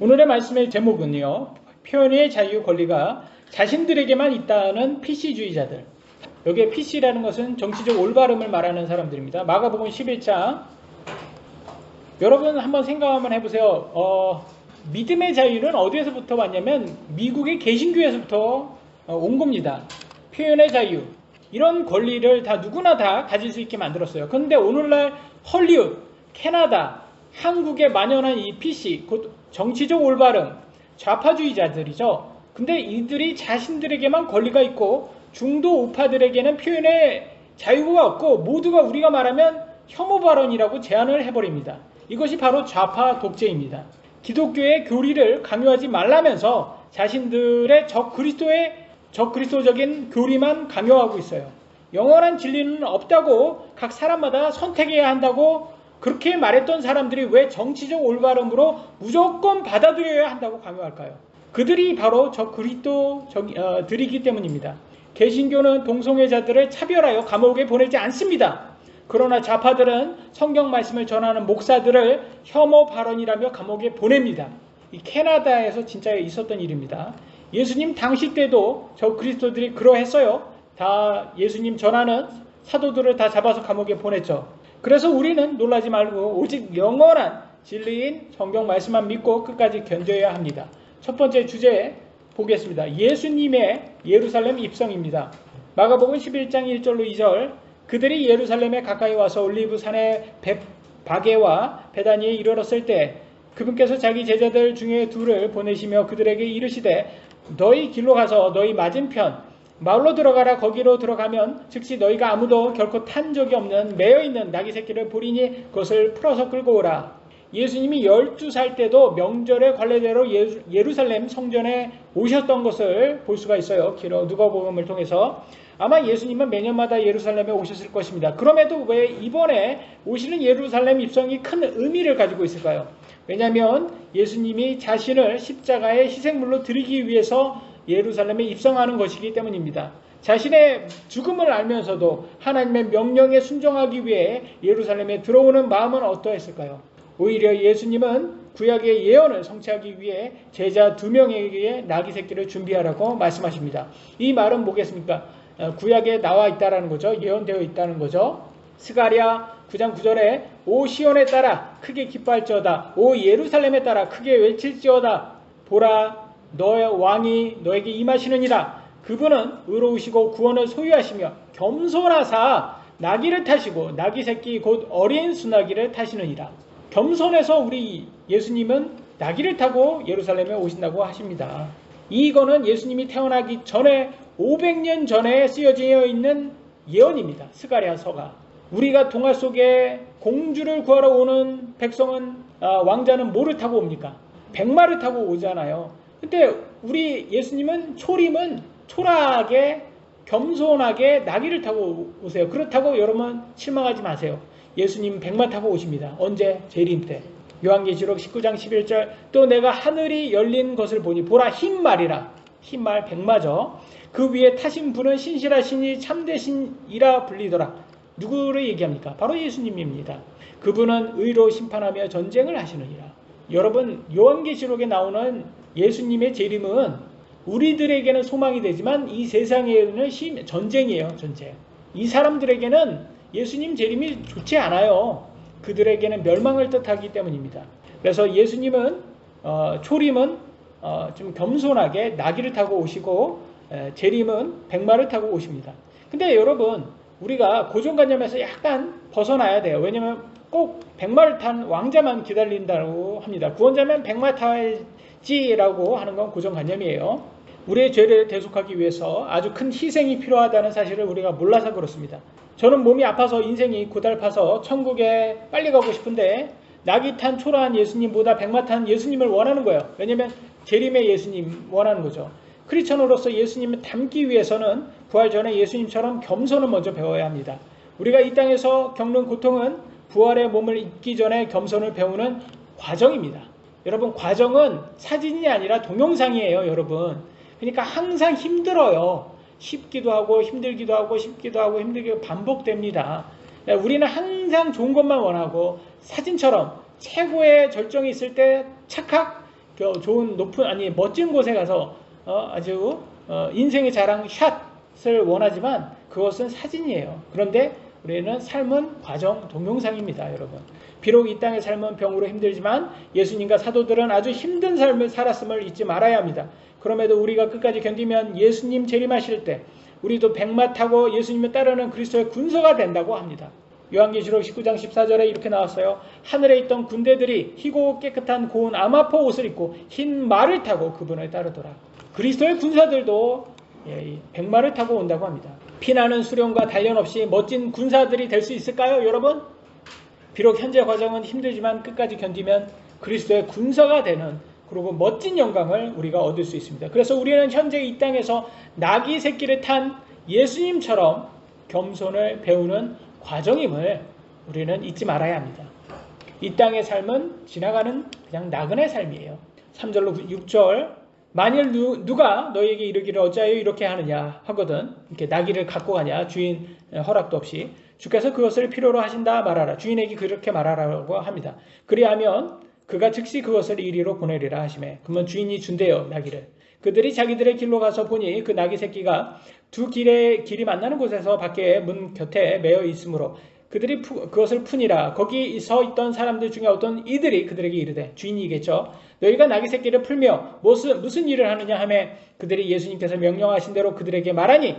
오늘의 말씀의 제목은요, 표현의 자유 권리가 자신들에게만 있다는 PC주의자들. 여기에 PC라는 것은 정치적 올바름을 말하는 사람들입니다. 마가복음 11장. 여러분 한번 생각 한번 해보세요. 믿음의 자유는 어디에서부터 왔냐면 미국의 개신교에서부터 온 겁니다. 표현의 자유, 이런 권리를 다 누구나 다 가질 수 있게 만들었어요. 그런데 오늘날 헐리우드, 캐나다, 한국에 만연한 이 PC, 곧 정치적 올바름, 좌파주의자들이죠. 근데 이들이 자신들에게만 권리가 있고 중도 우파들에게는 표현의 자유가 없고 모두가 우리가 말하면 혐오 발언이라고 제안을 해버립니다. 이것이 바로 좌파 독재입니다. 기독교의 교리를 강요하지 말라면서 자신들의 적그리스도적인 교리만 강요하고 있어요. 영원한 진리는 없다고 각 사람마다 선택해야 한다고 그렇게 말했던 사람들이 왜 정치적 올바름으로 무조건 받아들여야 한다고 강요할까요? 그들이 바로 적그리스도들이기 때문입니다. 개신교는 동성애자들을 차별하여 감옥에 보내지 않습니다. 그러나 좌파들은 성경 말씀을 전하는 목사들을 혐오 발언이라며 감옥에 보냅니다. 이 캐나다에서 진짜 있었던 일입니다. 예수님 당시 때도 적그리스도들이 그러했어요. 다 예수님 전하는 사도들을 다 잡아서 감옥에 보냈죠. 그래서 우리는 놀라지 말고 오직 영원한 진리인 성경 말씀만 믿고 끝까지 견뎌야 합니다. 첫 번째 주제 보겠습니다. 예수님의 예루살렘 입성입니다. 마가복음 11장 1절로 2절. 그들이 예루살렘에 가까이 와서 올리브 산의 베바게와 베다니에 이르렀을 때 그분께서 자기 제자들 중에 둘을 보내시며 그들에게 이르시되 너희 길로 가서 너희 맞은편 마을로 들어가라. 거기로 들어가면 즉시 너희가 아무도 결코 탄 적이 없는 매여있는 나귀 새끼를 보리니 그것을 풀어서 끌고 오라. 예수님이 12살 때도 명절의 관례대로 예루살렘 성전에 오셨던 것을 볼 수가 있어요. 누가복음을 통해서. 아마 예수님은 매년마다 예루살렘에 오셨을 것입니다. 그럼에도 왜 이번에 오시는 예루살렘 입성이 큰 의미를 가지고 있을까요? 왜냐하면 예수님이 자신을 십자가의 희생물로 드리기 위해서 예루살렘에 입성하는 것이기 때문입니다. 자신의 죽음을 알면서도 하나님의 명령에 순종하기 위해 예루살렘에 들어오는 마음은 어떠했을까요? 오히려 예수님은 구약의 예언을 성취하기 위해 제자 2명에게 나귀 새끼를 준비하라고 말씀하십니다. 이 말은 뭐겠습니까? 구약에 나와 있다는 거죠. 예언되어 있다는 거죠. 스가랴 9장 9절에 오 시온에 따라 크게 기뻐할지어다. 오 예루살렘에 따라 크게 외칠지어다. 보라 너의 왕이 너에게 임하시느니라. 그분은 의로우시고 구원을 소유하시며 겸손하사 나귀를 타시고 나귀 새끼 곧 어린 수나귀를 타시느니라. 겸손해서 우리 예수님은 나귀를 타고 예루살렘에 오신다고 하십니다. 이거는 예수님이 태어나기 전에 500년 전에 쓰여져 있는 예언입니다. 스가랴서가. 우리가 동화 속에 공주를 구하러 오는 백성은 왕자는 뭐를 타고 옵니까? 백마를 타고 오잖아요. 근데 우리 예수님은 초림은 초라하게 겸손하게 나귀를 타고 오세요. 그렇다고 여러분 실망하지 마세요. 예수님 백마 타고 오십니다. 언제? 재림 때. 요한계시록 19장 11절 또 내가 하늘이 열린 것을 보니 보라 흰 말이라. 흰 말 백마죠. 그 위에 타신 분은 신실하시니 참되신이라 불리더라. 누구를 얘기합니까? 바로 예수님입니다. 그분은 의로 심판하며 전쟁을 하시느니라. 여러분 요한계시록에 나오는 예수님의 재림은 우리들에게는 소망이 되지만 이 세상에는 전쟁이에요. 전쟁. 이 사람들에게는 예수님 재림이 좋지 않아요. 그들에게는 멸망을 뜻하기 때문입니다. 그래서 예수님은 초림은 좀 겸손하게 나귀를 타고 오시고 재림은 백마를 타고 오십니다. 근데 여러분 우리가 고정관념에서 약간 벗어나야 돼요. 왜냐하면 꼭 백마를 탄 왕자만 기다린다고 합니다. 구원자면 백마 타야지라고 하는 건 고정관념이에요. 우리의 죄를 대속하기 위해서 아주 큰 희생이 필요하다는 사실을 우리가 몰라서 그렇습니다. 저는 몸이 아파서 인생이 고달파서 천국에 빨리 가고 싶은데 나귀 탄 초라한 예수님보다 백마 탄 예수님을 원하는 거예요. 왜냐하면 재림의 예수님 원하는 거죠. 크리스천으로서 예수님을 닮기 위해서는 부활 전에 예수님처럼 겸손을 먼저 배워야 합니다. 우리가 이 땅에서 겪는 고통은 부활의 몸을 입기 전에 겸손을 배우는 과정입니다. 여러분 과정은 사진이 아니라 동영상이에요. 여러분. 그러니까 항상 힘들어요. 쉽기도 하고 힘들기도 하고 쉽기도 하고 힘들기도 반복됩니다. 우리는 항상 좋은 것만 원하고 사진처럼 최고의 절정이 있을 때 착각 좋은 높은 아니 멋진 곳에 가서 아주 인생의 자랑 샷을 원하지만 그것은 사진이에요. 그런데 우리는 삶은 과정 동영상입니다, 여러분. 비록 이 땅의 삶은 병으로 힘들지만 예수님과 사도들은 아주 힘든 삶을 살았음을 잊지 말아야 합니다. 그럼에도 우리가 끝까지 견디면 예수님 재림하실 때 우리도 백마 타고 예수님을 따르는 그리스도의 군사가 된다고 합니다. 요한계시록 19장 14절에 이렇게 나왔어요. 하늘에 있던 군대들이 희고 깨끗한 고운 아마포 옷을 입고 흰 말을 타고 그분을 따르더라. 그리스도의 군사들도 백마를 타고 온다고 합니다. 피나는 수령과 단련 없이 멋진 군사들이 될 수 있을까요, 여러분? 비록 현재 과정은 힘들지만 끝까지 견디면 그리스도의 군사가 되는 그리고 멋진 영광을 우리가 얻을 수 있습니다. 그래서 우리는 현재 이 땅에서 나귀 새끼를 탄 예수님처럼 겸손을 배우는 과정임을 우리는 잊지 말아야 합니다. 이 땅의 삶은 지나가는 그냥 나그네 삶이에요. 3절로 6절 만일 누가 너에게 이르기를 어찌하여 이렇게 하느냐 하거든 이렇게 나귀를 갖고 가냐 주인 허락도 없이 주께서 그것을 필요로 하신다 말하라. 주인에게 그렇게 말하라고 합니다. 그리하면 그가 즉시 그것을 이리로 보내리라 하시매 그러면 주인이 준대요 나귀를. 그들이 자기들의 길로 가서 보니 그 나귀 새끼가 두 길이 만나는 곳에서 밖에 문 곁에 매어 있으므로 그들이 그것을 푸니라. 거기 서 있던 사람들 중에 어떤 이들이 그들에게 이르되 주인이겠죠. 너희가 나귀 새끼를 풀며 무슨 일을 하느냐 하매 그들이 예수님께서 명령하신 대로 그들에게 말하니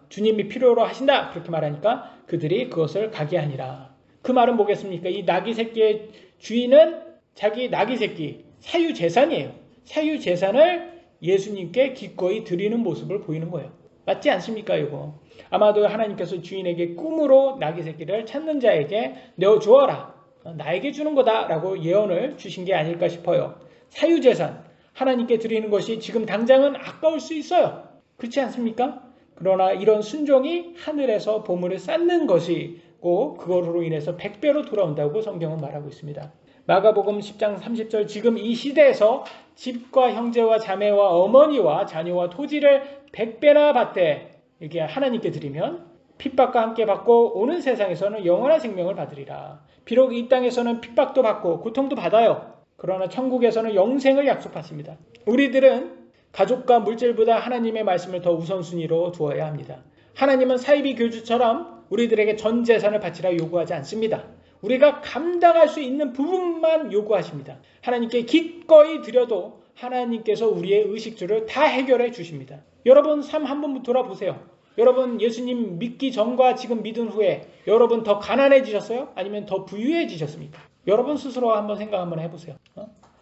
주님이 필요로 하신다 그렇게 말하니까 그들이 그것을 가게 하니라. 그 말은 뭐겠습니까? 이 나귀 새끼의 주인은 자기 나귀 새끼 사유재산이에요. 사유재산을 예수님께 기꺼이 드리는 모습을 보이는 거예요. 맞지 않습니까 이거? 아마도 하나님께서 주인에게 꿈으로 나귀 새끼를 찾는 자에게 내어주어라. 나에게 주는 거다 라고 예언을 주신 게 아닐까 싶어요. 사유재산 하나님께 드리는 것이 지금 당장은 아까울 수 있어요. 그렇지 않습니까? 그러나 이런 순종이 하늘에서 보물을 쌓는 것이고 그거로 인해서 100배로 돌아온다고 성경은 말하고 있습니다. 마가복음 10장 30절 지금 이 시대에서 집과 형제와 자매와 어머니와 자녀와 토지를 100배나 받되 이게 하나님께 드리면 핍박과 함께 받고 오는 세상에서는 영원한 생명을 받으리라. 비록 이 땅에서는 핍박도 받고 고통도 받아요. 그러나 천국에서는 영생을 약속받습니다. 우리들은 가족과 물질보다 하나님의 말씀을 더 우선순위로 두어야 합니다. 하나님은 사이비 교주처럼 우리들에게 전 재산을 바치라 요구하지 않습니다. 우리가 감당할 수 있는 부분만 요구하십니다. 하나님께 기꺼이 드려도 하나님께서 우리의 의식주를 다 해결해 주십니다. 여러분 삶 한번 돌아보세요. 여러분 예수님 믿기 전과 지금 믿은 후에 여러분 더 가난해지셨어요? 아니면 더 부유해지셨습니까? 여러분 스스로 한번 생각 한번 해보세요.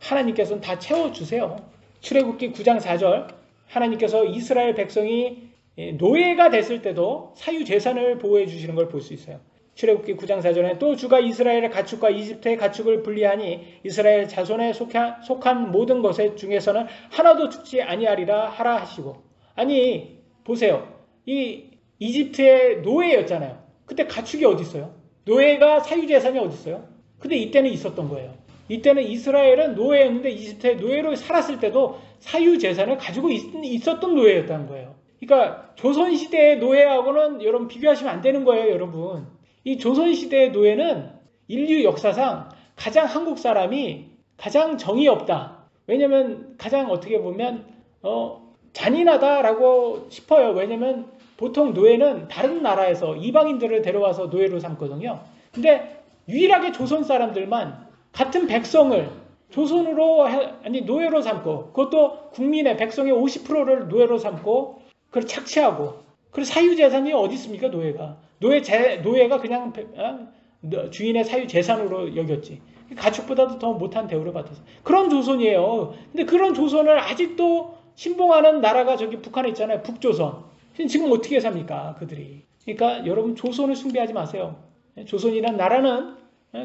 하나님께서는 다 채워주세요. 출애굽기 9장 4절 하나님께서 이스라엘 백성이 노예가 됐을 때도 사유재산을 보호해 주시는 걸 볼 수 있어요. 출애굽기 9장 4절에 또 주가 이스라엘의 가축과 이집트의 가축을 분리하니 이스라엘 자손에 속한 모든 것의 중에서는 하나도 죽지 아니하리라 하라 하시고 아니 보세요. 이 이집트의 노예였잖아요. 그때 가축이 어디 있어요? 노예가 사유재산이 어디 있어요? 근데 이때는 있었던 거예요. 이때는 이스라엘은 노예였는데 이집트의 노예로 살았을 때도 사유재산을 가지고 있었던 노예였다는 거예요. 그러니까 조선시대의 노예하고는 여러분 비교하시면 안 되는 거예요. 여러분 이 조선시대의 노예는 인류 역사상 가장 한국 사람이 가장 정이 없다. 왜냐면 가장 어떻게 보면 잔인하다라고 싶어요. 왜냐면 보통 노예는 다른 나라에서 이방인들을 데려와서 노예로 삼거든요. 근데 유일하게 조선 사람들만 같은 백성을 조선으로 노예로 삼고 그것도 국민의 백성의 50%를 노예로 삼고 그걸 착취하고 그리고 사유재산이 어디 있습니까? 노예가 노예가 그냥 주인의 사유재산으로 여겼지. 가축보다도 더 못한 대우를 받아서 그런 조선이에요. 근데 그런 조선을 아직도 신봉하는 나라가 저기 북한에 있잖아요. 북조선. 지금 어떻게 삽니까? 그들이. 그러니까 여러분 조선을 숭배하지 마세요. 조선이란 나라는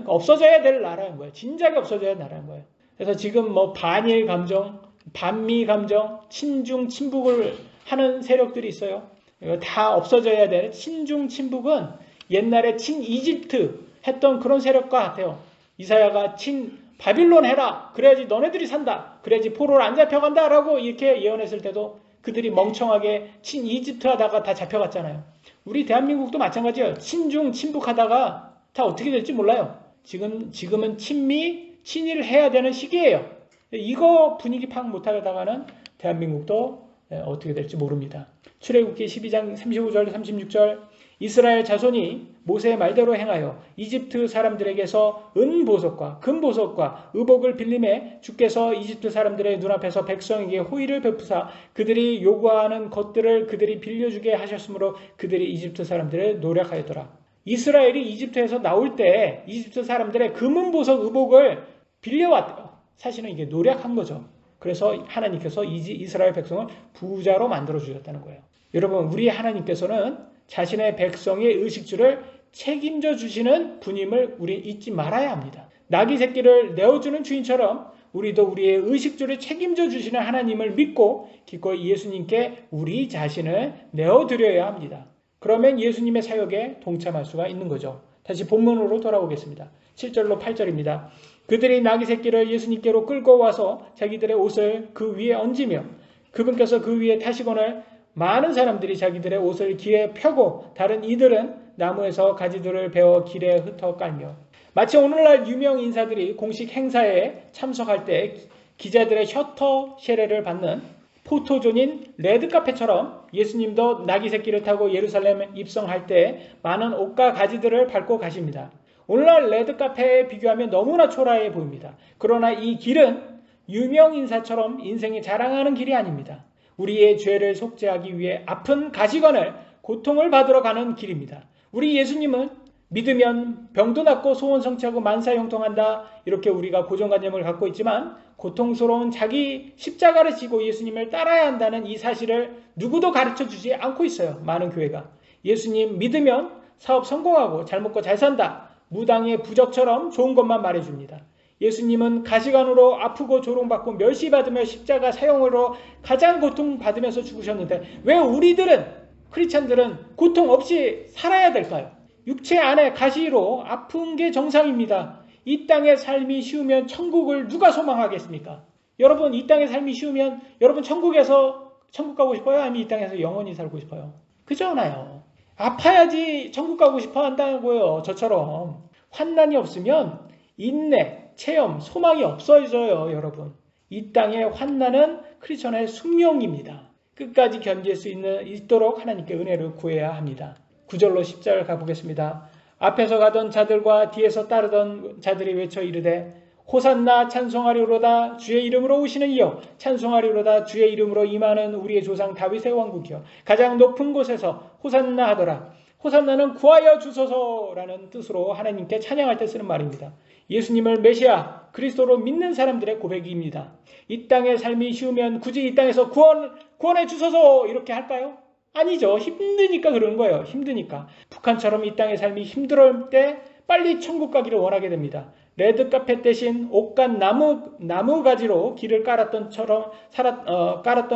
없어져야 될 나라인 거예요. 진작에 없어져야 될 나라인 거예요. 그래서 지금 뭐 반일 감정, 반미 감정, 친중 친북을 하는 세력들이 있어요. 이거 다 없어져야 되는 친중 친북은 옛날에 친 이집트 했던 그런 세력과 같아요. 이사야가 친 바빌론 해라. 그래야지 너네들이 산다. 그래야지 포로를 안 잡혀간다. 라고 이렇게 예언했을 때도 그들이 멍청하게 친 이집트 하다가 다 잡혀갔잖아요. 우리 대한민국도 마찬가지예요. 친중 친북하다가 다 어떻게 될지 몰라요. 지금은 친미 친일을 해야 되는 시기예요. 이거 분위기 파악 못하다가는 대한민국도 어떻게 될지 모릅니다. 출애굽기 12장 35절 36절 이스라엘 자손이 모세의 말대로 행하여 이집트 사람들에게서 은보석과 금보석과 의복을 빌림에 주께서 이집트 사람들의 눈앞에서 백성에게 호의를 베푸사 그들이 요구하는 것들을 그들이 빌려주게 하셨으므로 그들이 이집트 사람들을 노력하였더라. 이스라엘이 이집트에서 나올 때 이집트 사람들의 금은보석 의복을 빌려왔대요. 사실은 이게 노력한 거죠. 그래서 하나님께서 이스라엘 백성을 부자로 만들어 주셨다는 거예요. 여러분, 우리 하나님께서는 자신의 백성의 의식주를 책임져 주시는 분임을 우리 잊지 말아야 합니다. 나귀 새끼를 내어주는 주인처럼 우리도 우리의 의식주를 책임져 주시는 하나님을 믿고 기꺼이 예수님께 우리 자신을 내어드려야 합니다. 그러면 예수님의 사역에 동참할 수가 있는 거죠. 다시 본문으로 돌아오겠습니다. 7절로 8절입니다. 그들이 나귀 새끼를 예수님께로 끌고 와서 자기들의 옷을 그 위에 얹으며 그분께서 그 위에 타시거늘 많은 사람들이 자기들의 옷을 길에 펴고 다른 이들은 나무에서 가지들을 베어 길에 흩어 깔며 마치 오늘날 유명 인사들이 공식 행사에 참석할 때 기자들의 셔터 쉐레를 받는 포토존인 레드카펫처럼 예수님도 나귀 새끼를 타고 예루살렘에 입성할 때 많은 옷과 가지들을 밟고 가십니다. 오늘날 레드카펫에 비교하면 너무나 초라해 보입니다. 그러나 이 길은 유명 인사처럼 인생에 자랑하는 길이 아닙니다. 우리의 죄를 속죄하기 위해 아픈 가시관을 고통을 받으러 가는 길입니다. 우리 예수님은 믿으면 병도 낫고 소원 성취하고 만사 형통한다 이렇게 우리가 고정관념을 갖고 있지만 고통스러운 자기 십자가를 지고 예수님을 따라야 한다는 이 사실을 누구도 가르쳐주지 않고 있어요. 많은 교회가. 예수님 믿으면 사업 성공하고 잘 먹고 잘 산다. 무당의 부적처럼 좋은 것만 말해줍니다. 예수님은 가시관으로 아프고 조롱받고 멸시받으며 십자가 사형으로 가장 고통받으면서 죽으셨는데 왜 우리들은 크리스찬들은 고통 없이 살아야 될까요? 육체 안에 가시로 아픈 게 정상입니다. 이 땅의 삶이 쉬우면 천국을 누가 소망하겠습니까? 여러분 이 땅의 삶이 쉬우면 여러분 천국에서 천국 가고 싶어요? 아니면 이 땅에서 영원히 살고 싶어요? 그잖아요. 아파야지 천국 가고 싶어 한다고요. 저처럼 환난이 없으면 인내, 체험, 소망이 없어져요. 여러분 이 땅의 환난은 크리스천의 숙명입니다. 끝까지 견딜 수 있도록 하나님께 은혜를 구해야 합니다. 9절로 10절 가보겠습니다. 앞에서 가던 자들과 뒤에서 따르던 자들이 외쳐 이르되 호산나 찬송하리로다 주의 이름으로 오시는 이여 찬송하리로다 주의 이름으로 임하는 우리의 조상 다윗의 왕국이여 가장 높은 곳에서 호산나 하더라. 호산나는 구하여 주소서라는 뜻으로 하나님께 찬양할 때 쓰는 말입니다. 예수님을 메시아 그리스도로 믿는 사람들의 고백입니다. 이 땅의 삶이 쉬우면 굳이 이 땅에서 구원해 주소서 이렇게 할까요? 아니죠. 힘드니까 그러는 거예요. 힘드니까. 북한처럼 이 땅의 삶이 힘들 때 빨리 천국 가기를 원하게 됩니다. 레드카펫 대신 옷간 나무 가지로 길을 깔았던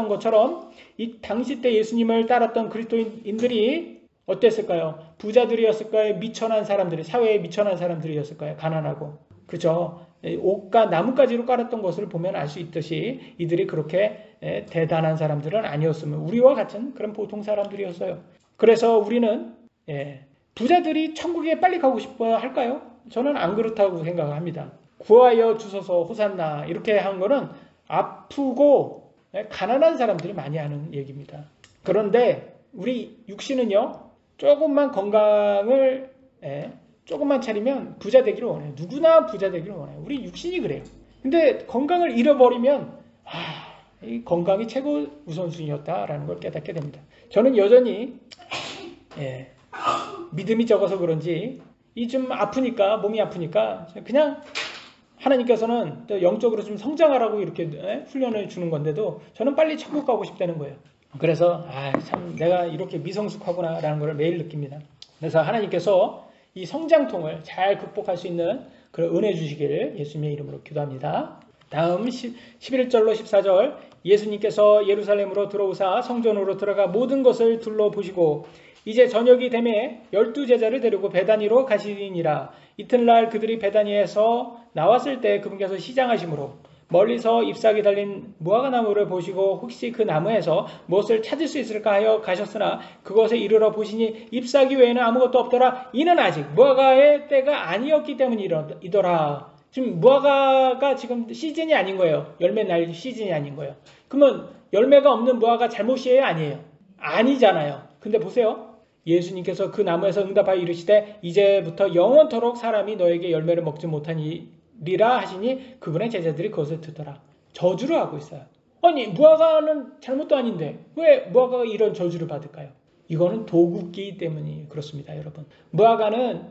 것처럼 이 당시 때 예수님을 따랐던 그리스도인들이 어땠을까요? 부자들이었을까요? 미천한 사람들이, 사회에 미천한 사람들이었을까요? 가난하고. 그렇죠. 옷과 나뭇가지로 깔았던 것을 보면 알 수 있듯이 이들이 그렇게 대단한 사람들은 아니었으면 우리와 같은 그런 보통 사람들이었어요. 그래서 우리는 부자들이 천국에 빨리 가고 싶어 할까요? 저는 안 그렇다고 생각합니다. 구하여 주소서 호산나 이렇게 한 거는 아프고 가난한 사람들이 많이 하는 얘기입니다. 그런데 우리 육신은요. 조금만 건강을 조금만 차리면 부자 되기를 원해요. 누구나 부자 되기를 원해요. 우리 육신이 그래요. 근데 건강을 잃어버리면 이 건강이 최고 우선순위였다라는 걸 깨닫게 됩니다. 저는 여전히 믿음이 적어서 그런지 좀 아프니까 몸이 아프니까 그냥 하나님께서는 또 영적으로 좀 성장하라고 이렇게 훈련을 주는 건데도 저는 빨리 천국 가고 싶다는 거예요. 그래서 참 내가 이렇게 미성숙하구나라는 걸 매일 느낍니다. 그래서 하나님께서 이 성장통을 잘 극복할 수 있는 그런 은혜 주시기를 예수님의 이름으로 기도합니다. 다음 11절로 14절 예수님께서 예루살렘으로 들어오사 성전으로 들어가 모든 것을 둘러보시고 이제 저녁이 되매 12제자를 데리고 베다니로 가시니라. 이튿날 그들이 베다니에서 나왔을 때 그분께서 시장하심으로 멀리서 잎사귀 달린 무화과나무를 보시고 혹시 그 나무에서 무엇을 찾을 수 있을까 하여 가셨으나 그것에 이르러 보시니 잎사귀 외에는 아무것도 없더라. 이는 아직 무화과의 때가 아니었기 때문이더라. 지금 무화과가 지금 시즌이 아닌 거예요. 열매 날 시즌이 아닌 거예요. 그러면 열매가 없는 무화과 잘못이에요? 아니에요? 아니잖아요. 근데 보세요. 예수님께서 그 나무에서 응답하여 이르시되 이제부터 영원토록 사람이 너에게 열매를 먹지 못하니라 하시니 그분의 제자들이 그것을 듣더라. 저주를 하고 있어요. 아니 무화과는 잘못도 아닌데 왜 무화과가 이런 저주를 받을까요? 이거는 도구기 때문이 그렇습니다, 여러분. 무화과는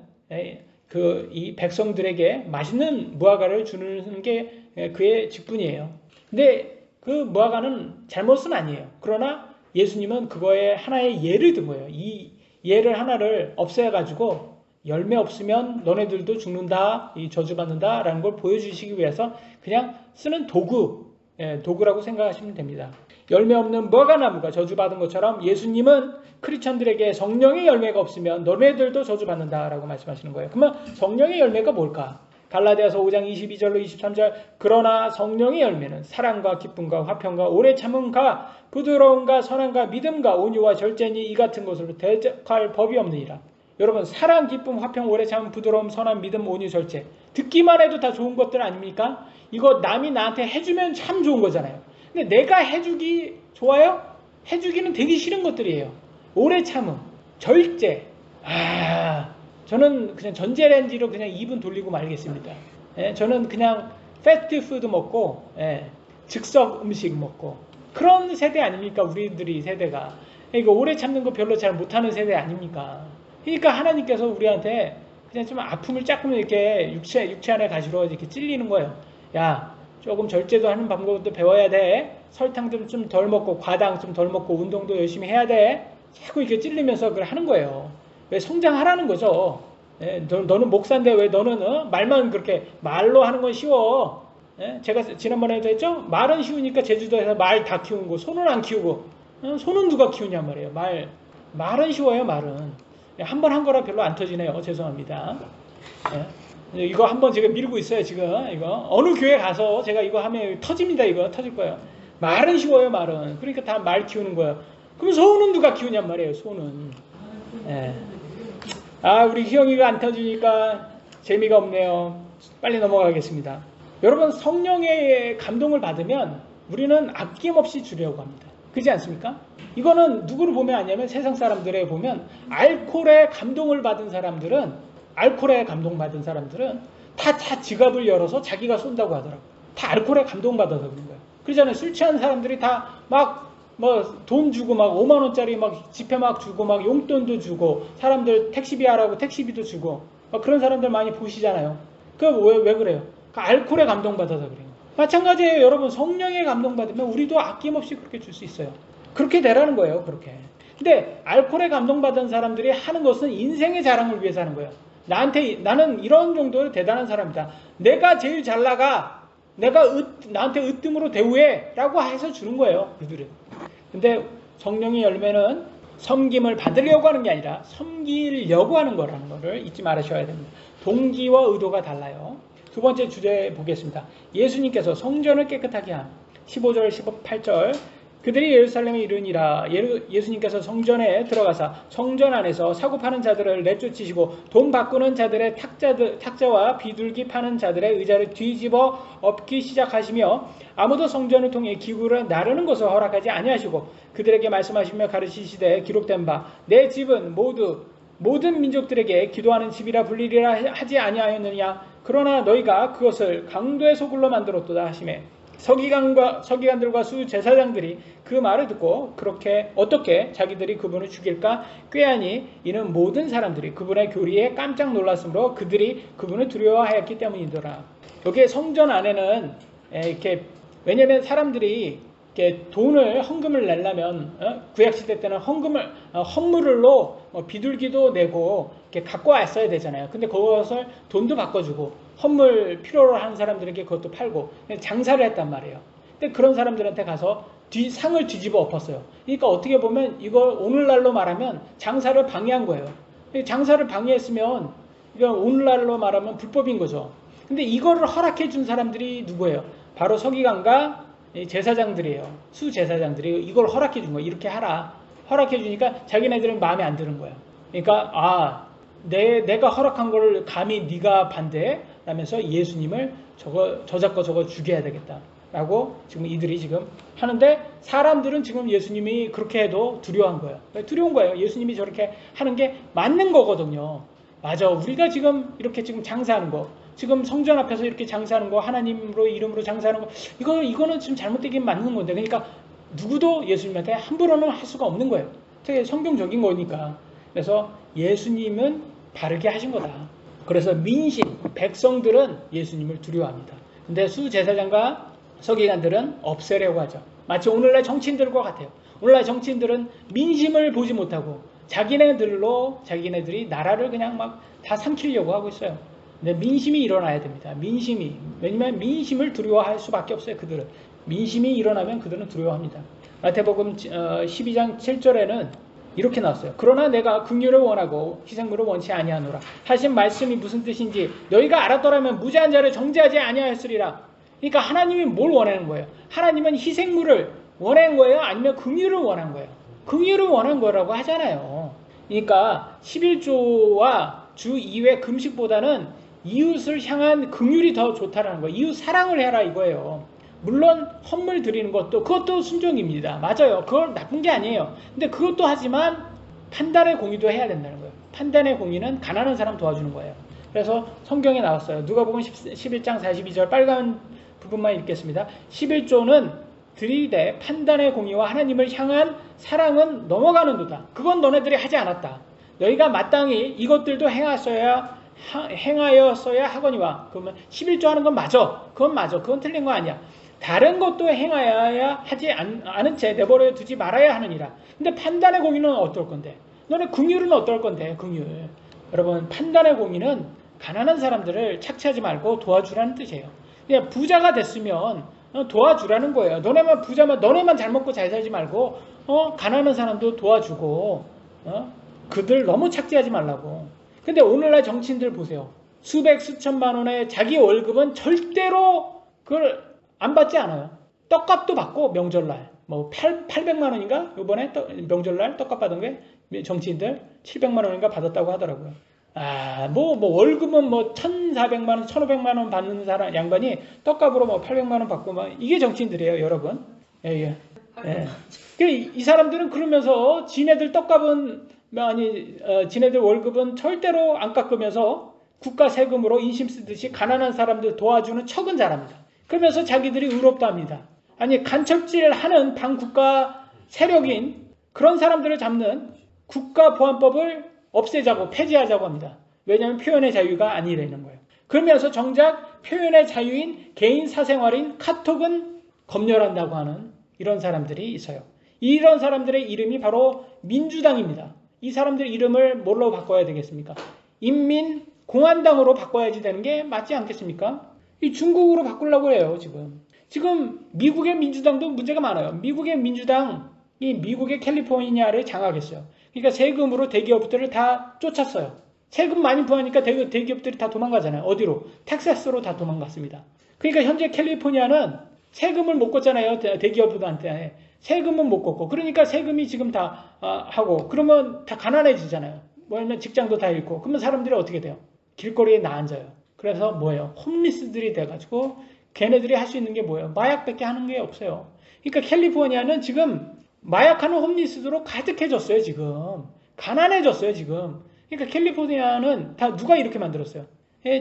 이 백성들에게 맛있는 무화과를 주는 게 그의 직분이에요. 근데 그 무화과는 잘못은 아니에요. 그러나 예수님은 그거에 하나의 예를 든 거예요. 이 예를 하나를 없애가지고 열매 없으면 너네들도 죽는다, 저주받는다 라는 걸 보여주시기 위해서 그냥 쓰는 도구라고 생각하시면 됩니다. 열매 없는 무화과나무가 저주받은 것처럼 예수님은 크리스천들에게 성령의 열매가 없으면 너네들도 저주받는다 라고 말씀하시는 거예요. 그러면 성령의 열매가 뭘까? 갈라디아서 5장 22절로 23절 그러나 성령의 열매는 사랑과 기쁨과 화평과 오래 참음과 부드러움과 선함과 믿음과 온유와 절제니 이 같은 것으로 대적할 법이 없느니라. 여러분 사랑, 기쁨, 화평, 오래 참음, 부드러움, 선함, 믿음, 온유, 절제 듣기만 해도 다 좋은 것들 아닙니까? 이거 남이 나한테 해주면 참 좋은 거잖아요. 근데 내가 해주기 좋아요? 해주기는 되게 싫은 것들이에요. 오래 참음, 절제. 저는 그냥 전자레인지로 그냥 2분 돌리고 말겠습니다. 저는 그냥 패스트푸드 먹고 즉석 음식 먹고 그런 세대 아닙니까? 우리들이 세대가. 그러니까 오래 참는 거 별로 잘 못하는 세대 아닙니까? 그러니까 하나님께서 우리한테 그냥 좀 아픔을 조금 이렇게 육체 안에 가시로 이렇게 찔리는 거예요. 야, 조금 절제도 하는 방법도 배워야 돼. 설탕 좀 덜 먹고 과당 좀 덜 먹고 운동도 열심히 해야 돼. 자꾸 이렇게 찔리면서 그걸 하는 거예요. 왜 성장하라는 거죠. 너는 목사인데 왜 너는 말만 그렇게 말로 하는 건 쉬워. 제가 지난번에도 했죠. 말은 쉬우니까 제주도에서 말 다 키우고 소는 안 키우고 소는 누가 키우냔 말이에요. 말은 쉬워요. 말은 한 번 한 거라 별로 안 터지네요. 죄송합니다. 이거 한번 제가 밀고 있어요. 지금 이거 어느 교회 가서 제가 이거 하면 터집니다. 이거 터질 거예요. 말은 쉬워요. 말은 그러니까 다 말 키우는 거예요. 그럼 소는 누가 키우냔 말이에요. 소는. 우리 희영이가 안 터지니까 재미가 없네요. 빨리 넘어가겠습니다. 여러분 성령의 감동을 받으면 우리는 아낌없이 주려고 합니다. 그렇지 않습니까? 이거는 누구를 보면 아냐면 세상 사람들에 보면 알코올에 감동을 받은 사람들은 다 지갑을 열어서 자기가 쏜다고 하더라고요. 다 알코올에 감동받아서 그런 거예요. 그러잖아요. 술 취한 사람들이 다 막 돈 주고 막 5만 원짜리 막 지폐 막 주고 막 용돈도 주고 사람들 택시비 하라고 택시비도 주고 그런 사람들 많이 보시잖아요. 왜 그래요? 알코올에 감동받아서 그래요. 마찬가지예요. 여러분 성령에 감동받으면 우리도 아낌없이 그렇게 줄 수 있어요. 그렇게 되라는 거예요. 그렇게. 근데 알코올에 감동받은 사람들이 하는 것은 인생의 자랑을 위해서 하는 거예요. 나는 이런 정도로 대단한 사람이다. 내가 제일 잘 나가. 나한테 으뜸으로 대우해. 라고 해서 주는 거예요. 그들은. 근데 성령의 열매는 섬김을 받으려고 하는 게 아니라 섬기려고 하는 거라는 거를 잊지 말으셔야 됩니다. 동기와 의도가 달라요. 두 번째 주제 보겠습니다. 예수님께서 성전을 깨끗하게 함. 15절 18절 그들이 예루살렘에 이르니라. 예수님께서 성전에 들어가사 성전 안에서 사고 파는 자들을 내쫓으시고 돈 바꾸는 자들의 탁자와 비둘기 파는 자들의 의자를 뒤집어 엎기 시작하시며 아무도 성전을 통해 기구를 나르는 것을 허락하지 아니하시고 그들에게 말씀하시며 가르치시되 기록된 바 내 집은 모든 민족들에게 기도하는 집이라 불리리라 하지 아니하였느냐. 그러나 너희가 그것을 강도의 소굴로 만들었도다 하시매 서기관들과 수제사장들이 그 말을 듣고 그렇게 어떻게 자기들이 그분을 죽일까 꾀하니 이는 모든 사람들이 그분의 교리에 깜짝 놀랐으므로 그들이 그분을 두려워하였기 때문이더라. 여기 성전 안에는 이렇게 왜냐하면 사람들이 이렇게 헌금을 내려면 구약시대 때는 헌물로 비둘기도 내고 이렇게 갖고 왔어야 되잖아요. 근데 그것을 돈도 바꿔주고 헌물 필요로 하는 사람들에게 그것도 팔고 장사를 했단 말이에요. 근데 그런 사람들한테 가서 상을 뒤집어 엎었어요. 그러니까 어떻게 보면 이거 오늘날로 말하면 장사를 방해한 거예요. 장사를 방해했으면 이거 오늘날로 말하면 불법인 거죠. 근데 이거를 허락해 준 사람들이 누구예요? 바로 서기관과 제사장들이에요. 수제사장들이 이걸 허락해 준 거예요. 이렇게 하라. 허락해 주니까 자기네들은 마음에 안 드는 거예요. 그러니까 내가 허락한 거를 감히 네가 반대해? 라면서 예수님을 저 잡고 저거 죽여야 되겠다 라고 지금 이들이 지금 하는데, 사람들은 지금 예수님이 그렇게 해도 두려워한 거예요. 왜 두려운 거예요? 예수님이 저렇게 하는 게 맞는 거거든요. 맞아. 우리가 지금 이렇게 지금 장사하는 거, 지금 성전 앞에서 이렇게 장사하는 거, 하나님으로 이름으로 장사하는 거, 이거는 지금 잘못되긴 맞는 건데, 그러니까 누구도 예수님한테 함부로는 할 수가 없는 거예요. 되게 성경적인 거니까. 그래서 예수님은 바르게 하신 거다. 그래서 민심, 백성들은 예수님을 두려워합니다. 근데 수제사장과 서기관들은 없애려고 하죠. 마치 오늘날 정치인들과 같아요. 오늘날 정치인들은 민심을 보지 못하고 자기네들이 나라를 그냥 막 다 삼키려고 하고 있어요. 근데 민심이 일어나야 됩니다. 민심이. 왜냐면 민심을 두려워할 수밖에 없어요. 그들은. 민심이 일어나면 그들은 두려워합니다. 마태복음 12장 7절에는 이렇게 나왔어요. 그러나 내가 긍휼을 원하고 희생물을 원치 아니하노라 하신 말씀이 무슨 뜻인지 너희가 알았더라면 무죄한 자를 정죄하지 아니하였으리라. 그러니까 하나님이 뭘 원하는 거예요? 하나님은 희생물을 원하는 거예요? 아니면 긍휼을 원한 거예요? 긍휼을 원한 거라고 하잖아요. 그러니까 11조와 주 2회 금식보다는 이웃을 향한 긍휼이 더 좋다라는 거예요. 이웃 사랑을 해라 이거예요. 물론 헌물 드리는 그것도 순종입니다. 맞아요. 그걸 나쁜 게 아니에요. 근데 그것도 하지만 판단의 공의도 해야 된다는 거예요. 판단의 공의는 가난한 사람 도와주는 거예요. 그래서 성경에 나왔어요. 누가복음 11장 42절 빨간 부분만 읽겠습니다. 11조는 들이대 판단의 공의와 하나님을 향한 사랑은 넘어가는도다. 그건 너네들이 하지 않았다. 너희가 마땅히 이것들도 행하였어야 하거니와. 그러면 11조 하는 건 맞아. 그건 맞아. 그건 틀린 거 아니야. 다른 것도 행하여야 하지 않은 채 내버려 두지 말아야 하느니라. 근데 판단의 공의는 어떨 건데? 너네 긍휼은 어떨 건데? 긍휼. 여러분, 판단의 공의는 가난한 사람들을 착취하지 말고 도와주라는 뜻이에요. 그냥 부자가 됐으면 도와주라는 거예요. 너네만 부자만, 너네만 잘 먹고 잘 살지 말고 가난한 사람도 도와주고 그들 너무 착취하지 말라고. 근데 오늘날 정치인들 보세요. 수백 수천만 원의 자기 월급은 절대로 그걸 안 받지 않아요. 떡값도 받고 명절날 뭐 800만 원인가? 이번에 명절날 떡값 받은 게 정치인들 700만 원인가 받았다고 하더라고요. 뭐 월급은 뭐 1,400만 원, 1,500만 원 받는 사람 양반이 떡값으로 뭐 800만 원 받고 막 이게 정치인들이에요, 여러분. 예. 이 사람들은 그러면서 지네들 떡값은 지네들 월급은 절대로 안 깎으면서 국가 세금으로 인심 쓰듯이 가난한 사람들 도와주는 척은 잘합니다. 그러면서 자기들이 의롭다 합니다. 아니 간첩질하는 반국가 세력인 그런 사람들을 잡는 국가보안법을 없애자고 폐지하자고 합니다. 왜냐하면 표현의 자유가 아니라는 거예요. 그러면서 정작 표현의 자유인 개인 사생활인 카톡은 검열한다고 하는 이런 사람들이 있어요. 이런 사람들의 이름이 바로 민주당입니다. 이 사람들의 이름을 뭘로 바꿔야 되겠습니까? 인민공화당으로 바꿔야지 되는 게 맞지 않겠습니까? 이 중국으로 바꾸려고 해요, 지금. 지금 미국의 민주당도 문제가 많아요. 미국의 민주당이 미국의 캘리포니아를 장악했어요. 그러니까 세금으로 대기업들을 다 쫓았어요. 세금 많이 부하니까 대기업들이 다 도망가잖아요. 어디로? 텍사스로 다 도망갔습니다. 그러니까 현재 캘리포니아는 세금을 못 걷잖아요. 대기업들한테. 세금은 못 걷고. 그러니까 세금이 지금 다 하고. 그러면 다 가난해지잖아요. 뭐냐면 직장도 다 잃고. 그러면 사람들이 어떻게 돼요? 길거리에 나앉아요. 그래서 뭐예요? 홈리스들이 돼가지고 걔네들이 할 수 있는 게 뭐예요? 마약밖에 하는 게 없어요. 그러니까 캘리포니아는 지금 마약하는 홈리스로 가득해졌어요. 지금 가난해졌어요. 지금. 그러니까 캘리포니아는 다 누가 이렇게 만들었어요?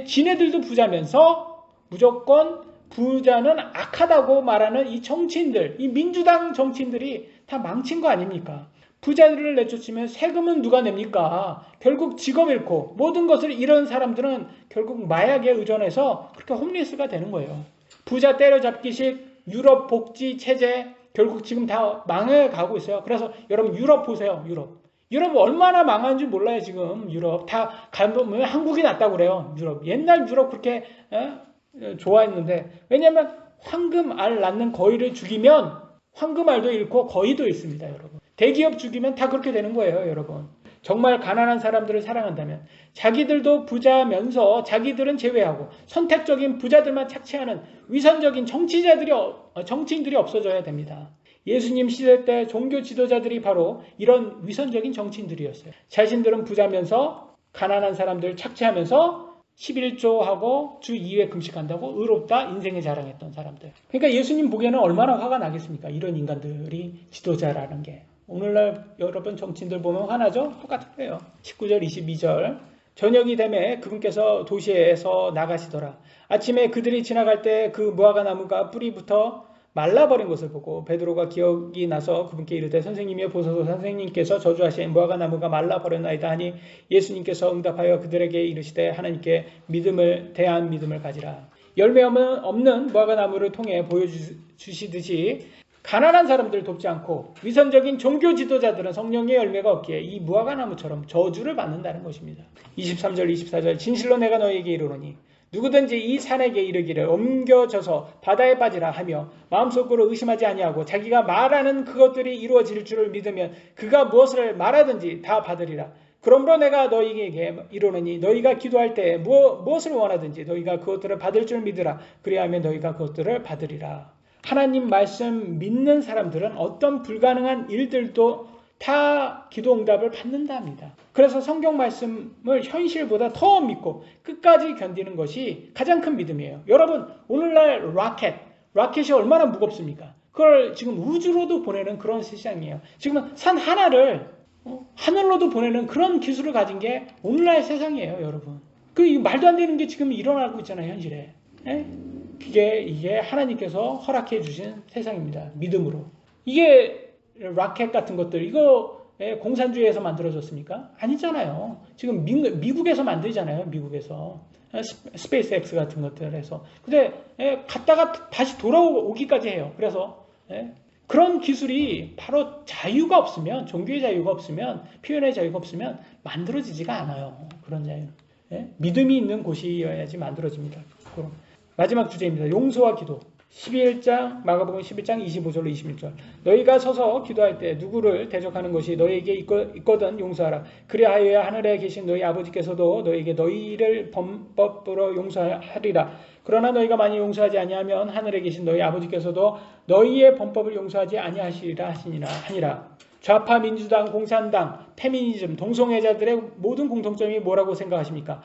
지네들도 부자면서 무조건 부자는 악하다고 말하는 이 정치인들, 이 민주당 정치인들이 다 망친 거 아닙니까? 부자들을 내쫓으면 세금은 누가 냅니까? 결국 직업 잃고 모든 것을 잃은 사람들은 결국 마약에 의존해서 그렇게 홈리스가 되는 거예요. 부자 때려잡기식 유럽 복지 체제 결국 지금 다 망해가고 있어요. 그래서 여러분 유럽 보세요. 유럽 얼마나 망한지 몰라요. 지금 유럽 다 가보면 한국이 낫다고 그래요. 유럽 옛날 유럽 그렇게 좋아했는데 왜냐하면 황금알 낳는 거위를 죽이면 황금알도 잃고 거위도 잃습니다. 여러분. 대기업 죽이면 다 그렇게 되는 거예요. 여러분. 정말 가난한 사람들을 사랑한다면 자기들도 부자면서 자기들은 제외하고 선택적인 부자들만 착취하는 위선적인 정치인들이 없어져야 됩니다. 예수님 시대 때 종교 지도자들이 바로 이런 위선적인 정치인들이었어요. 자신들은 부자면서 가난한 사람들을 착취하면서 11조하고 주 2회 금식한다고 의롭다 인생에 자랑했던 사람들. 그러니까 예수님 보기에는 얼마나 화가 나겠습니까? 이런 인간들이 지도자라는 게. 오늘날 여러분 정치인들 보면 화나죠? 똑같은 거예요. 19절 22절 저녁이 되매 그분께서 도시에서 나가시더라. 아침에 그들이 지나갈 때 그 무화과 나무가 뿌리부터 말라버린 것을 보고 베드로가 기억이 나서 그분께 이르되 선생님이여 보소서 선생님께서 저주하신 무화과 나무가 말라버렸나이다 하니 예수님께서 응답하여 그들에게 이르시되 하나님께 대한 믿음을 가지라. 열매 없는 무화과 나무를 통해 보여주시듯이 가난한 사람들을 돕지 않고 위선적인 종교 지도자들은 성령의 열매가 없기에 이 무화과 나무처럼 저주를 받는다는 것입니다. 23절 24절 진실로 내가 너희에게 이르노니 누구든지 이 산에게 이르기를 옮겨져서 바다에 빠지라 하며 마음속으로 의심하지 아니하고 자기가 말하는 그것들이 이루어질 줄을 믿으면 그가 무엇을 말하든지 다 받으리라. 그러므로 내가 너희에게 이르노니 너희가 기도할 때 무엇을 원하든지 너희가 그것들을 받을 줄 믿으라. 그리하면 너희가 그것들을 받으리라. 하나님 말씀 믿는 사람들은 어떤 불가능한 일들도 다 기도 응답을 받는답니다. 그래서 성경 말씀을 현실보다 더 믿고 끝까지 견디는 것이 가장 큰 믿음이에요. 여러분 오늘날 라켓이 얼마나 무겁습니까? 그걸 지금 우주로도 보내는 그런 세상이에요. 지금 산 하나를 하늘로도 보내는 그런 기술을 가진 게 오늘날 세상이에요. 여러분 그 말도 안 되는 게 지금 일어나고 있잖아요. 현실에. 이게 하나님께서 허락해 주신 세상입니다. 믿음으로. 이게 라켓 같은 것들 이거 공산주의에서 만들어졌습니까? 아니잖아요. 지금 미국에서 만들잖아요. 미국에서 스페이스 X 같은 것들에서. 근데 갔다가 다시 돌아오기까지 해요. 그래서 그런 기술이 바로 자유가 없으면 종교의 자유가 없으면 표현의 자유가 없으면 만들어지지가 않아요. 그런 자유. 믿음이 있는 곳이어야지 만들어집니다. 마지막 주제입니다. 용서와 기도. 11장 마가복음 11장 25절로 26절 너희가 서서 기도할 때 누구를 대적하는 것이 너희에게 있거든 용서하라. 그리하여야 하늘에 계신 너희 아버지께서도 너희에게 너희를 범법으로 용서하리라. 그러나 너희가 많이 용서하지 아니하면 하늘에 계신 너희 아버지께서도 너희의 범법을 용서하지 아니하시리라 하니라. 좌파 민주당, 공산당, 페미니즘, 동성애자들의 모든 공통점이 뭐라고 생각하십니까?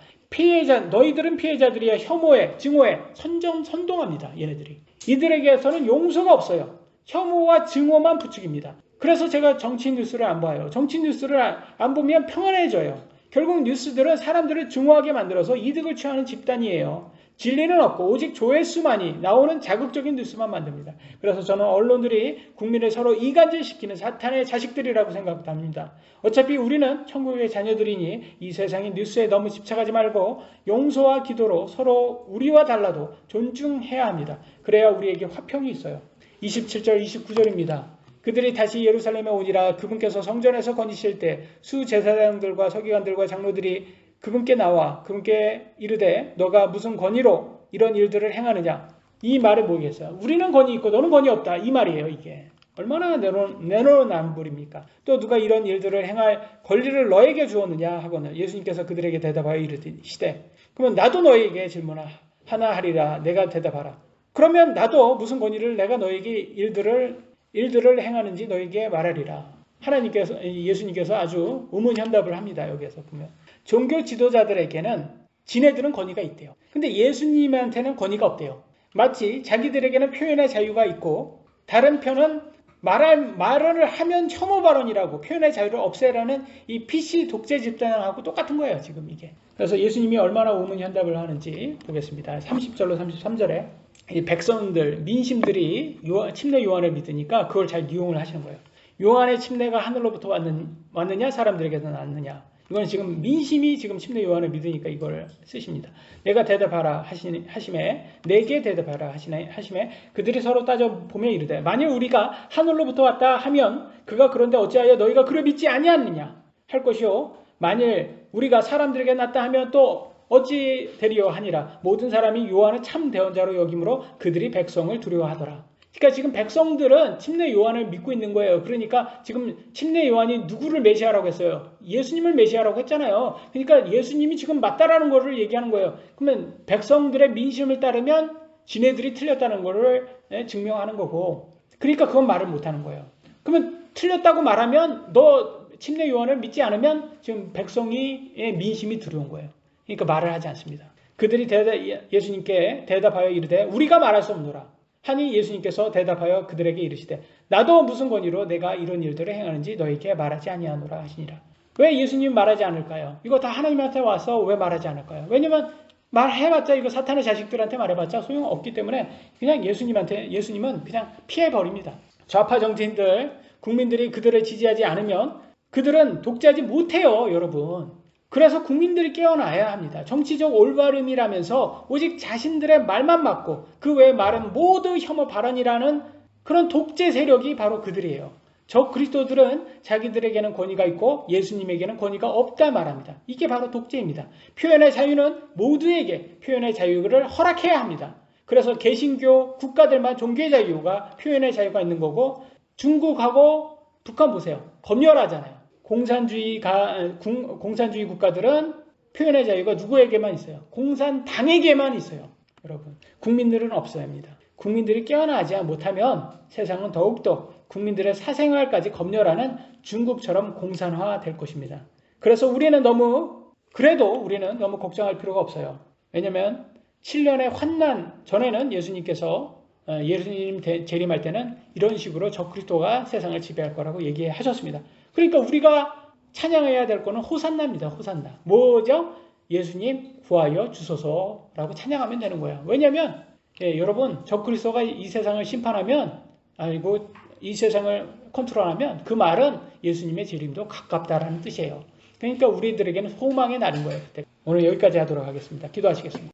너희들은 피해자들이야. 혐오에, 증오에 선동합니다. 얘네들이. 이들에게서는 용서가 없어요. 혐오와 증오만 부추깁니다. 그래서 제가 정치 뉴스를 안 봐요. 정치 뉴스를 안 보면 평안해져요. 결국 뉴스들은 사람들을 증오하게 만들어서 이득을 취하는 집단이에요. 진리는 없고 오직 조회수만이 나오는 자극적인 뉴스만 만듭니다. 그래서 저는 언론들이 국민을 서로 이간질시키는 사탄의 자식들이라고 생각합니다. 어차피 우리는 천국의 자녀들이니 이 세상의 뉴스에 너무 집착하지 말고 용서와 기도로 서로 우리와 달라도 존중해야 합니다. 그래야 우리에게 화평이 있어요. 27절 29절입니다. 그들이 다시 예루살렘에 오니라. 그분께서 성전에서 거니실 때 수제사장들과 서기관들과 장로들이 그분께 나와 그분께 이르되 너가 무슨 권위로 이런 일들을 행하느냐. 이 말을 모르겠어요. 우리는 권위 있고 너는 권위 없다. 이 말이에요. 이게 얼마나 내로남불입니까? 또 누가 이런 일들을 행할 권리를 너에게 주었느냐 하고는 예수님께서 그들에게 대답하여 이르시되 그러면 나도 너에게 질문 하나 하리라. 내가 대답하라. 그러면 나도 무슨 권위를 내가 너에게 일들을 행하는지 너에게 말하리라. 예수님께서 아주 우문현답을 합니다. 여기에서 보면 종교 지도자들에게는 지네들은 권위가 있대요. 근데 예수님한테는 권위가 없대요. 마치 자기들에게는 표현의 자유가 있고 다른 편은 말을 하면 혐오 발언이라고 표현의 자유를 없애라는 이 PC 독재 집단하고 똑같은 거예요. 지금 이게. 그래서 예수님이 얼마나 우문현답을 하는지 보겠습니다. 30절로 33절에 이 백성들, 민심들이 침례 요한을 믿으니까 그걸 잘 이용을 하시는 거예요. 요한의 침례가 하늘로부터 왔느냐 사람들에게서 났느냐. 이건 지금 민심이 지금 침례 요한을 믿으니까 이걸 쓰십니다. 내가 대답하라 하심에 내게 대답하라 하심에 그들이 서로 따져보며 이르되 만일 우리가 하늘로부터 왔다 하면 그가 그런데 어찌하여 너희가 그를 믿지 아니하느냐 할 것이요 만일 우리가 사람들에게 났다 하면 또 어찌 되리요 하니라. 모든 사람이 요한을 참 대언자로 여김으로 그들이 백성을 두려워하더라. 그러니까 지금 백성들은 침례 요한을 믿고 있는 거예요. 그러니까 지금 침례 요한이 누구를 메시아라고 했어요? 예수님을 메시아라고 했잖아요. 그러니까 예수님이 지금 맞다라는 거를 얘기하는 거예요. 그러면 백성들의 민심을 따르면 지네들이 틀렸다는 거를 증명하는 거고 그러니까 그건 말을 못하는 거예요. 그러면 틀렸다고 말하면 너 침례 요한을 믿지 않으면 지금 백성의 민심이 두려운 거예요. 그러니까 말을 하지 않습니다. 그들이 예수님께 대답하여 이르되 우리가 말할 수 없노라 하니 예수님께서 대답하여 그들에게 이르시되 나도 무슨 권위로 내가 이런 일들을 행하는지 너희에게 말하지 아니하노라 하시니라. 왜 예수님 말하지 않을까요? 이거 다 하나님한테 와서 왜 말하지 않을까요? 왜냐면 말해봤자 이거 사탄의 자식들한테 말해봤자 소용없기 때문에 그냥 예수님은 그냥 피해버립니다. 좌파 정치인들, 국민들이 그들을 지지하지 않으면 그들은 독재하지 못해요, 여러분. 그래서 국민들이 깨어나야 합니다. 정치적 올바름이라면서 오직 자신들의 말만 맞고 그 외의 말은 모두 혐오 발언이라는 그런 독재 세력이 바로 그들이에요. 저 그리스도들은 자기들에게는 권위가 있고 예수님에게는 권위가 없다 말합니다. 이게 바로 독재입니다. 표현의 자유는 모두에게 표현의 자유를 허락해야 합니다. 그래서 개신교 국가들만 종교의 자유가 표현의 자유가 있는 거고 중국하고 북한 보세요. 검열하잖아요. 공산주의 국가들은 표현의 자유가 누구에게만 있어요? 공산당에게만 있어요. 여러분, 국민들은 없어야 합니다. 국민들이 깨어나지 못하면 세상은 더욱더 국민들의 사생활까지 검열하는 중국처럼 공산화될 것입니다. 그래서 우리는 너무 걱정할 필요가 없어요. 왜냐하면 7년의 환난 전에는 예수님께서 예수님 재림할 때는 이런 식으로 적그리스도가 세상을 지배할 거라고 얘기하셨습니다. 그러니까 우리가 찬양해야 될 거는 호산나입니다. 호산나. 뭐죠? 예수님 구하여 주소서라고 찬양하면 되는 거예요. 왜냐하면 여러분 적그리스도가 이 세상을 심판하면 이 세상을 컨트롤하면 그 말은 예수님의 재림도 가깝다라는 뜻이에요. 그러니까 우리들에게는 소망의 날인 거예요. 오늘 여기까지 하도록 하겠습니다. 기도하시겠습니다.